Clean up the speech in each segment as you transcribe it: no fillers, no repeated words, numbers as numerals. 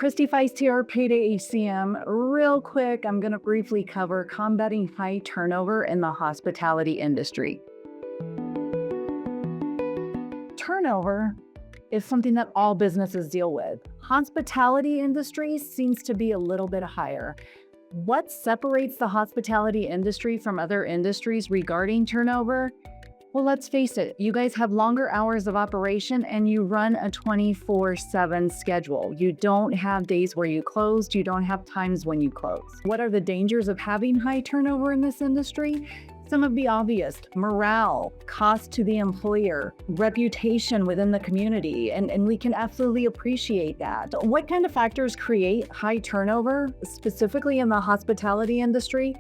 Kristi Feist here, Payday HCM. Real quick, I'm going to briefly cover combating high turnover in the hospitality industry. Turnover is something that all businesses deal with. Hospitality industry seems to be a little bit higher. What separates the hospitality industry from other industries regarding turnover? Well, let's face it, you guys have longer hours of operation and you run a 24/7 schedule. You don't have days where you closed, you don't have times when you close. What are the dangers of having high turnover in this industry? Some of the obvious: morale, cost to the employer, reputation within the community, and we can absolutely appreciate that. What kind of factors create high turnover, specifically in the hospitality industry?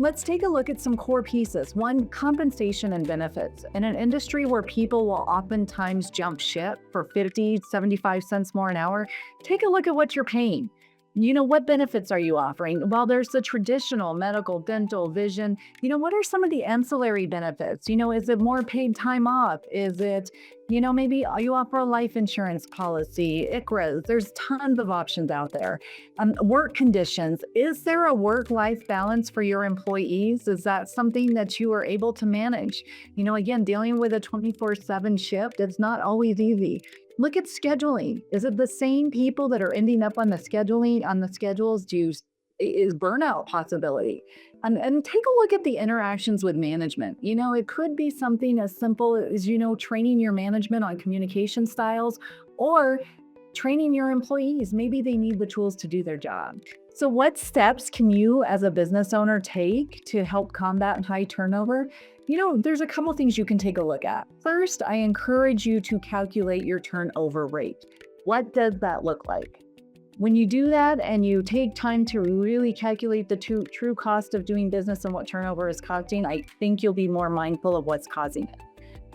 Let's take a look at some core pieces. One, compensation and benefits. In an industry where people will oftentimes jump ship for 50, 75 cents more an hour, take a look at what you're paying. What benefits are you offering? Well, there's the traditional medical, dental, vision. What are some of the ancillary benefits? Is it more paid time off? Is it, maybe you offer a life insurance policy, ICRAs? There's tons of options out there. Work conditions. Is there a work-life balance for your employees? Is that something that you are able to manage? Again, dealing with a 24/7 shift, it's not always easy. Look at scheduling. Is it the same people that are ending up on the schedules? Is burnout possibility? And take a look at the interactions with management. It could be something as simple as, training your management on communication styles, or training your employees. Maybe they need the tools to do their job. So what steps can you as a business owner take to help combat high turnover? There's a couple things you can take a look at. First, I encourage you to calculate your turnover rate. What does that look like? When you do that and you take time to really calculate the true cost of doing business and what turnover is costing, I think you'll be more mindful of what's causing it.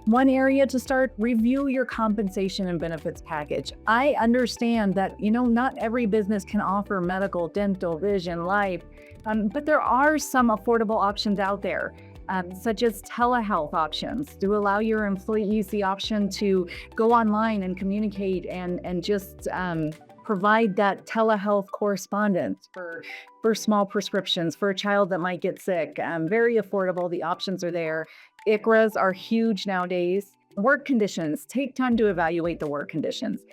One area to start: review your compensation and benefits package. I understand that, not every business can offer medical, dental, vision, life, but there are some affordable options out there. Such as telehealth options to allow your employees the option to go online and communicate and just provide that telehealth correspondence for small prescriptions for a child that might get sick. Very affordable. The options are there. ICRAs are huge nowadays. Work conditions. Take time to evaluate the work conditions.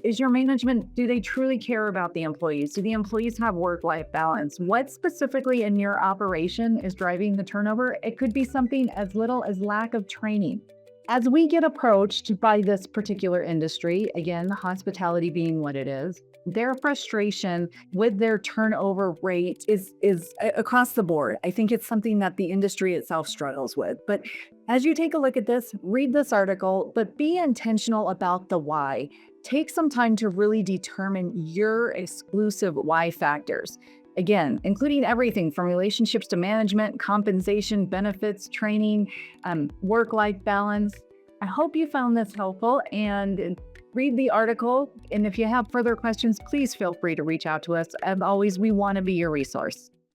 Is your management, do they truly care about the employees? Do the employees have work-life balance? What specifically in your operation is driving the turnover? It could be something as little as lack of training. As we get approached by this particular industry, again, hospitality being what it is, their frustration with their turnover rate is across the board. I think it's something that the industry itself struggles with. But as you take a look at this, read this article, but be intentional about the why. Take some time to really determine your exclusive why factors. Again, including everything from relationships to management, compensation, benefits, training, work-life balance. I hope you found this helpful, and read the article. And if you have further questions, please feel free to reach out to us. As always, we want to be your resource.